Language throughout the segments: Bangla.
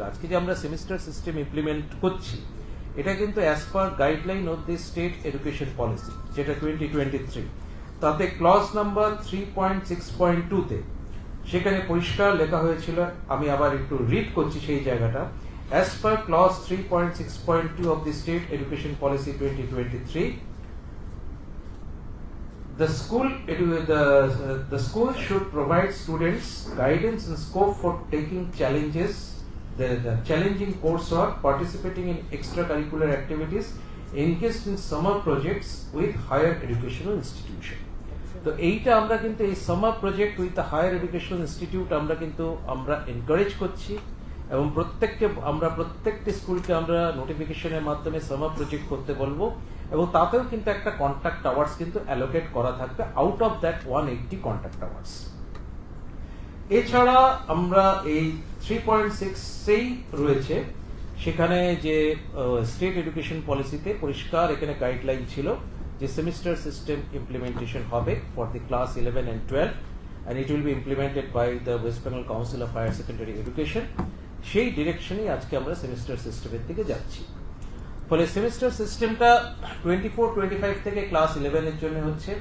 আজকে যে আমরা সেমিস্টার সিস্টেম ইমপ্লিমেন্ট করছি এটা কিন্তু as per guideline of the state education policy যেটা 2023 তাতে ক্লজ নাম্বার 3.6.2 তে সেখানে পরিষ্কার লেখা হয়েছিল, আমি আবার একটু রিড করছি সেই জায়গাটা। As per clause 3.6.2 of the state education policy 2023, the school should provide students guidance and scope for taking challenges, the challenging coursework, participating in extracurricular activities, engaged in summer projects with higher educational institution. তো এইটা আমরা কিন্তু এই summer project with the higher educational institute আমরা এনকারেজ করছি এবং প্রত্যেকটি স্কুলকে আমরা নোটিফিকেশনের মাধ্যমে সামার প্রজেক্ট করতে বলবো এবং তাতেও কিন্তু একটা কন্ট্যাক্ট আওয়ার্স কিন্তু অ্যালোকেট করা থাকবে out of that 180 contact hours. এছাড়া আমরা এই 3.6 রয়েছে সেখানে যে স্টেট এডুকেশন পলিসিতে পরিষ্কার এখানে গাইডলাইন ছিল যে সেমিস্টার সিস্টেম ইমপ্লিমেন্টেশন হবে for the class 11 and 12 and it will be implemented by the West Bengal Council of Higher Secondary Education। সেই ডিরেকশনেই আজকে আমরা সেমিস্টার সিস্টেমের দিকে যাচ্ছি। ফলে সেমিস্টার সিস্টেমটা 24-25 থেকে ক্লাস 11 এর জন্য হচ্ছে,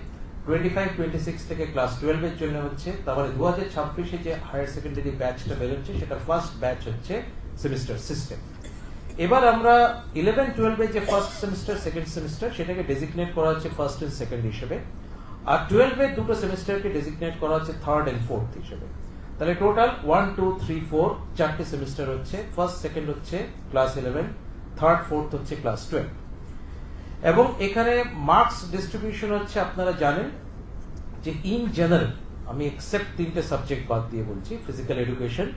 25-26 থেকে ক্লাস 12 এর জন্য হচ্ছে। তারপরে 2026-এ যে হায়ার সেকেন্ডারি ব্যাচটা বেরোচ্ছে সেটা ফার্স্ট ব্যাচ হচ্ছে সেমিস্টার সিস্টেম। এবার আমরা 11-12 এর যে ফার্স্ট সেমিস্টার সেকেন্ড সেমিস্টার সেটাকে ডেজিগনেট করা হচ্ছে ফার্স্ট এন্ড সেকেন্ড হিসেবে, আর 12 এর দুটো সেমিস্টারকে ডেজিগনেট করা হচ্ছে থার্ড এন্ড ফোর্থ হিসেবে। তাহলে টোটাল 1, 2, 3, 4 চারটে সেমিস্টার হচ্ছে, ফার্স্ট সেকেন্ড হচ্ছে ক্লাস 11, থার্ড ফোর্থ হচ্ছে ক্লাস 12। এবং এখানে মার্কস ডিস্ট্রিবিউশন হচ্ছে আপনারা জানেন যে ইন জেনারেল আমি এক্সেপ্ট তিনটে সাবজেক্ট বাদ দিয়ে বলছি, ফিজিক্যাল এডুকেশন,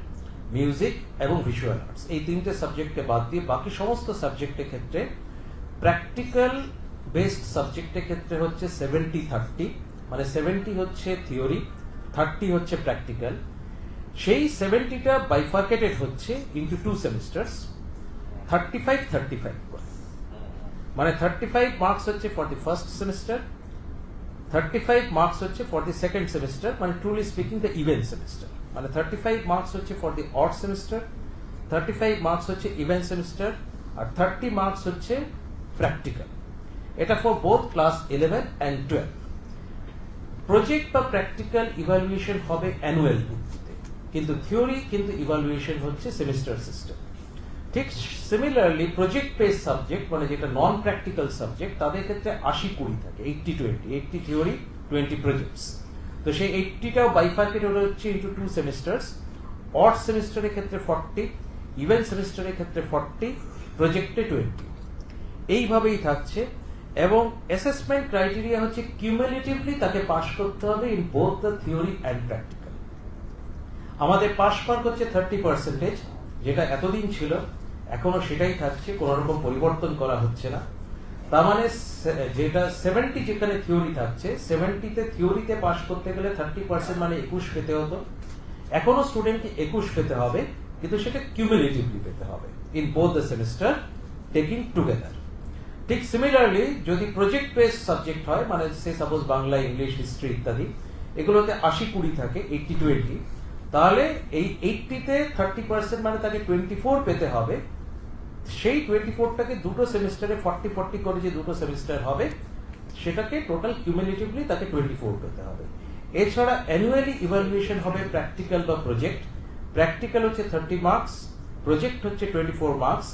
মিউজিক এবং ভিজুয়াল আর্টস, এই তিনটে সাবজেক্টকে বাদ দিয়ে বাকি সমস্ত সাবজেক্টের ক্ষেত্রে প্র্যাকটিক্যাল বেসড সাবজেক্টের ক্ষেত্রে হচ্ছে 70-30, মানে 70 হচ্ছে থিওরি, 30 হচ্ছে প্র্যাকটিক্যাল। সেই 70টা বাইফার্কেটেড হচ্ছে ইনটু 2 সেমিস্টার্স, 35-35 করে, মানে 35 মার্কস হচ্ছে for the first semester, 35 marks হচ্ছে ফর দি সেকেন্ড সেমিস্টার, মানে truly speaking the event semester, মানে 35 মার্কস হচ্ছে for the odd semester, 35 marks হচ্ছে ইভেন্ট সেমিস্টার, আর 30 মার্কস হচ্ছে প্র্যাকটিক্যাল। এটা for both class 11 and 12। Project বা প্র্যাকটিক্যাল ইভালুয়েশন হবে অ্যানুয়াল ভিত্তিতে, কিন্তু থিওরি কিন্তু ইভালুয়েশন হচ্ছে সেমিস্টার সিস্টেম। ঠিক সিমিলারলি প্রজেক্ট বেস সাবজেক্ট মানে যেটা নন প্র্যাকটিক্যাল সাবজেক্ট তাদের ক্ষেত্রে 80-20 থাকে, 80-20, 80 থিওরি 20 প্রজেক্টস। তো সেই 80টাও বাইফার্কেটেড হচ্ছে ইনটু 2 সেমিস্টার্স, অড সেমিস্টারের ক্ষেত্রে 40, ইভেন্ট সেমিস্টারের ক্ষেত্রে 40, প্রজেক্টে 20, এইভাবেই থাকছে। এবং অ্যাসেসমেন্ট ক্রাইটেরিয়া হচ্ছে কিউমুলেটিভলি তাকে পাস করতে হবে in both the theory and practical. আমাদের পাস মার্ক হচ্ছে 30%, যেটা এতদিন ছিল এখনো সেটাই থাকছে, কোন রকম পরিবর্তন করা হচ্ছে না। তার মানে যেটা 70 যেখানে থিওরি থাকছে, 70তে থিওরিতে পাস করতে গেলে 30% মানে 21 পেতে হতো, এখনো স্টুডেন্টকে 21 পেতে হবে, কিন্তু সেটা কিউমুলেটিভলি পেতে হবে in both the semester taking together. ঠিক সিমিলারলি যদি প্রজেক্ট বেসড সাবজেক্ট হয়, মানে সে সাপোজ বাংলা, ইংলিশ, হিস্ট্রি ইত্যাদি, এগুলোতে 80-20 থাকে, 80-20, তাহলে এই 80তে 30% মানে তাকে 24 পেতে হবে। সেই 24টাকে দুটো সেমিস্টারে 40-40 করে যে দুটো সেমিস্টার হবে সেটাকে টোটাল কিউমুলেটিভলি তাকে 24 পেতে হবে। এছাড়া অ্যানুয়ালি ইভালুয়েশন হবে প্র্যাকটিক্যাল বা প্রজেক্ট। প্র্যাকটিক্যাল হচ্ছে 30 মার্কস, প্রজেক্ট হচ্ছে 24 মার্কস।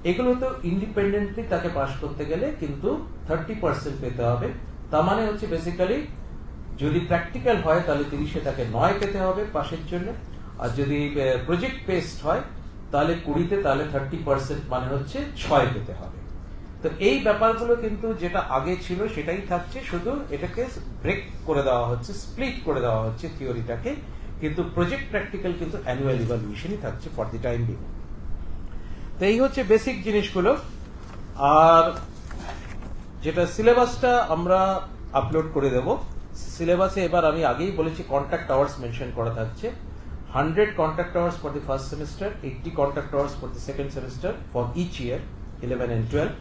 এগুলো তো ইন্ডিপেন্ডেন্টলি তাকে পাস করতে গেলে কিন্তু 30% পেতে হবে। তার মানে হচ্ছে বেসিক্যালি যদি প্র্যাকটিক্যাল হয় তাহলে 30-এ তাকে 9 পেতে হবে পাসের জন্য, আর যদি প্রজেক্ট বেসড হয় তাহলে 20-তে তাহলে 30% মানে হচ্ছে 6 পেতে হবে। তো এই ব্যাপারগুলো কিন্তু যেটা আগে ছিল সেটাই থাকছে, শুধু এটাকে ব্রেক করে দেওয়া হচ্ছে, স্প্লিট করে দেওয়া হচ্ছে থিওরিটাকে, কিন্তু প্রজেক্ট প্র্যাকটিক্যাল কিন্তু অ্যানুয়াল ইভালুয়েশনই থাকছে ফর দি টাইম বিং। তো এই হচ্ছে বেসিক জিনিসগুলো। আর যেটা সিলেবাসটা আমরা আপলোড করে দেব, সিলেবাসে এবার আমি আগেই বলেছি কন্ট্যাক্ট আওয়ার্স মেনশন করা থাকছে, 100 contact hours for the first semester, 80 contact hours for the second semester for each year 11 and 12।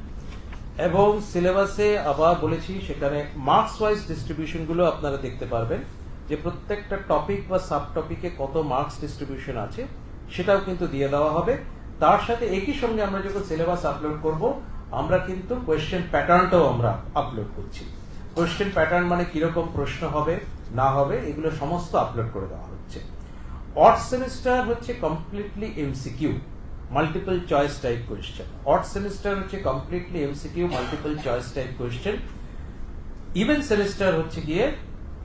এবং সিলেবাসে আবার বলেছি সেখানে মার্কস ওয়াইজ ডিস্ট্রিবিউশন গুলো আপনারা দেখতে পারবেন, যে প্রত্যেকটা টপিক বা সাব টপিকে কত মার্কস ডিস্ট্রিবিউশন আছে সেটাও কিন্তু দিয়ে দেওয়া হবে। তার সাথে একই সঙ্গে আমরা যখন সিলেবাস আপলোড করব আমরা কিন্তু কোয়েশ্চেন প্যাটার্নটাও আমরা আপলোড করছি। কোয়েশ্চেন প্যাটার্ন মানে কিরকম প্রশ্ন হবে না হবে এগুলো সমস্ত আপলোড করে দেওয়া হচ্ছে। অড সেমিস্টার হচ্ছে completely MCQ, multiple choice type question. Odd semester হচ্ছে completely MCQ, multiple choice type question. Even semester হচ্ছে গিয়ে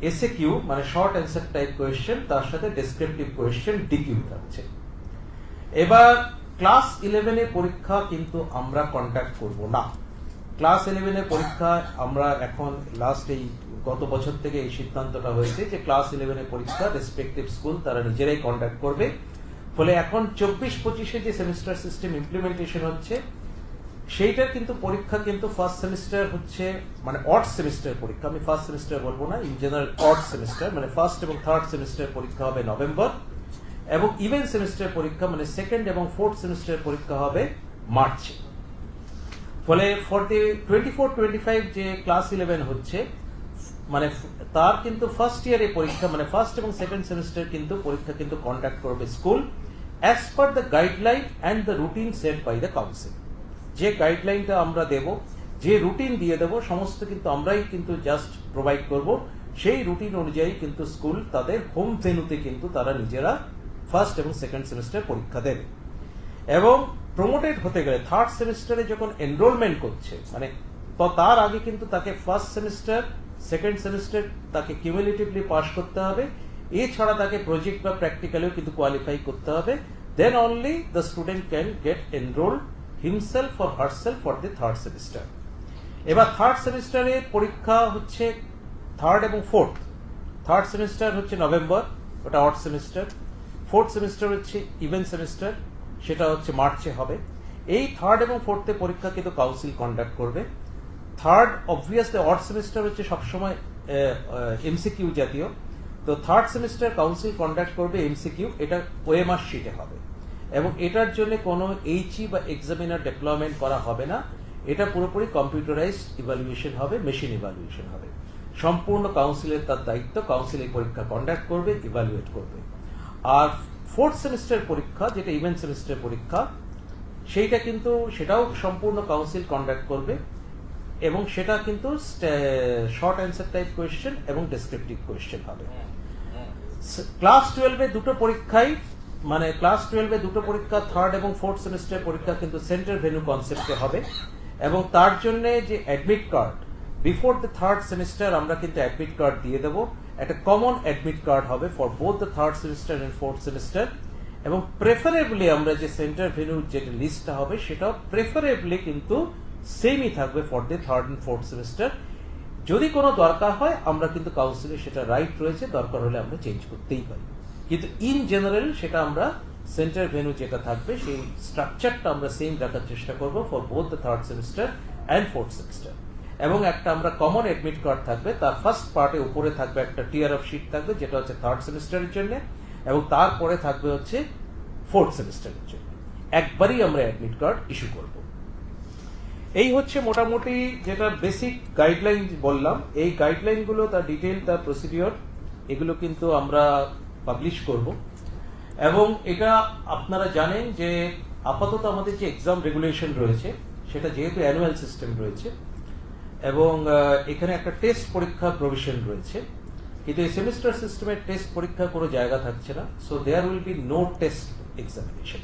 এসএকিউ মানে শর্ট অ্যান্সার টাইপ কোয়েশ্চেন, তার সাথে ডেসক্রিপটিভ কোয়েশ্চেন ডিকিউ থাকছে। এবার ক্লাস 11 এর পরীক্ষা কিন্তু আমরা কন্ডাক্ট করব না। ক্লাস 11 এর পরীক্ষা আমরা এখন লাস্ট এই গত বছর থেকে এই সিদ্ধান্তটা হয়েছে যে ক্লাস 11 এর পরীক্ষা রেসপেক্টিভ স্কুল তারা নিজেরাই কন্ডাক্ট করবে। ফলে এখন 24-25 যে সেমিস্টার সিস্টেম ইমপ্লিমেন্টেশন হচ্ছে সেইটার কিন্তু পরীক্ষা কিন্তু ফার্স্ট সেমিস্টার হচ্ছে মানে অড সেমিস্টার পরীক্ষা, আমি ফার্স্ট সেমিস্টার বলবো না, ইন জেনারেল অড সেমিস্টার মানে ফার্স্ট এবং থার্ড সেমিস্টার পরীক্ষা হবে নভেম্বর, এবং ইভেন সেমিস্টার পরীক্ষা মানে সেকেন্ড এবং ফোর্থ সেমিস্টার পরীক্ষা হবে মার্চে। ফলে ফর দি 24-25 যে ক্লাস 11 হচ্ছে মানে তার কিন্তু ফার্স্ট ইয়ারে পরীক্ষা মানে ফার্স্ট এবং সেকেন্ড সেমিস্টার কিন্তু পরীক্ষা কিন্তু কন্ডাক্ট করবে school as per the guideline and the routine set by the council. যে গাইডলাইনটা আমরা দেব, যে রুটিন দিয়ে দেব, সমস্ত কিন্তু আমরাই কিন্তু জাস্ট প্রোভাইড করব। সেই রুটিন অনুযায়ী কিন্তু স্কুল তাদের হোম ভেন্যুতে কিন্তু তারা নিজেরা ফার্স্ট এবং সেকেন্ড সেমিস্টার পরীক্ষা দেবে। এবং প্রমোটেড হতে গেলে থার্ড সেমিস্টারে যখন এনরোলমেন্ট করছে মানে তো তার আগে কিন্তু তাকে ফার্স্ট সেমিস্টার সেকেন্ড সেমিস্টার তাকে কিউমুলেটিভলি পাস করতে হবে, এছাড়া তাকে প্রজেক্ট বা প্র্যাকটিক্যালেও কিন্তু কোয়ালিফাই করতে হবে। Then only the student can get enrolled himself or herself for the third semester. এবার থার্ড সেমিস্টারে পরীক্ষা হচ্ছে থার্ড এবং ফোর্থ। থার্ড সেমিস্টার হচ্ছে নভেম্বর, ওটা অড সেমিস্টার। ফোর্থ সেমিস্টার হচ্ছে ইভেন সেমিস্টার, সেটা হচ্ছে মার্চে হবে। এই থার্ড এবং ফোর্থে পরীক্ষা কিন্তু কাউন্সিল কন্ডাক্ট করবে। থার্ড অবভিয়াসলি অড সেমিস্টার হচ্ছে সবসময় এমসিকিউ জাতীয়, তো থার্ড সেমিস্টার কাউন্সিল কন্ডাক্ট করবে এমসিকিউ, এটা ওএমআর শিটে হবে এবং এটার জন্য কোনো এইচই বা এক্সামিনার ডেপ্লয়মেন্ট করা হবে না। এটা পুরোপুরি কম্পিউটারাইজড ইভ্যালুয়েশন হবে, মেশিন ইভ্যালুয়েশন হবে। সম্পূর্ণ কাউন্সিলের তার দায়িত্ব, কাউন্সিল এই পরীক্ষা কন্ডাক্ট করবে, ইভ্যালুয়েট করবে। আর ফোর্থ সেমিস্টার পরীক্ষা যেটা ইভেন সেমিস্টার পরীক্ষা সেইটা কিন্তু সেটাও সম্পূর্ণ কাউন্সিল কন্ডাক্ট করবে এবং সেটা কিন্তু শর্ট অ্যান্সার টাইপ কোয়েশ্চেন এবং ডেসক্রিপটিভ কোয়েশ্চেন হবে। ক্লাস 12-এ দুটো পরীক্ষাই মানে ক্লাস 12-এ দুটো পরীক্ষা থার্ড এবং ফোর্থ সেমিস্টার পরীক্ষা কিন্তু সেন্টার ভেন্যু কনসেপ্টে হবে এবং তার জন্য যে admit card before the third semester আমরা কিন্তু অ্যাডমিট কার্ড দিয়ে দেবো। একটা কমন অ্যাডমিট কার্ড হবে for both the third semester and fourth semester এবং প্রেফারেবলি আমরা যে সেন্টার ভেন্যুর যে লিস্টটা হবে সেটাও প্রেফারেবলি কিন্তু সেমই থাকবে for the third and fourth semester. যদি কোনো দরকার হয় আমরা কিন্তু কাউন্সিলে সেটা রাইট রয়েছে, দরকার হলে আমরা চেঞ্জ করতেই পারি, কিন্তু ইন জেনারেল সেটা আমরা সেন্টার ভেন্যু যেটা থাকবে সেই স্ট্রাকচারটা আমরা সেম রাখার চেষ্টা করব for both the third semester and fourth semester. এবং একটা আমরা কমন অ্যাডমিট কার্ড থাকবে, তার ফার্স্ট পার্টে উপরে থাকবে একটা টিয়ার অফ শিট থাকবে যেটা হচ্ছে থার্ড সেমিস্টারের জন্য এবং তারপরে থাকবে হচ্ছে ফোর্থ সেমিস্টারের জন্য। একবারই আমরা অ্যাডমিট কার্ড ইস্যু করব। এই হচ্ছে মোটামুটি যেটা বেসিক গাইডলাইন বললাম। এই গাইডলাইনগুলো তার ডিটেইল তার প্রসিডিওর এগুলো কিন্তু আমরা পাবলিশ করব এবং এটা আপনারা জানেন যে আপাতত আমাদের যে এক্সাম রেগুলেশন রয়েছে সেটা যেহেতু অ্যানুয়াল সিস্টেম রয়েছে এবং এখানে একটা টেস্ট পরীক্ষার প্রভিশন রয়েছে, কিন্তু এই সেমিস্টার সিস্টেমের টেস্ট পরীক্ষার কোনো জায়গা থাকছে না। So there will be no test examination.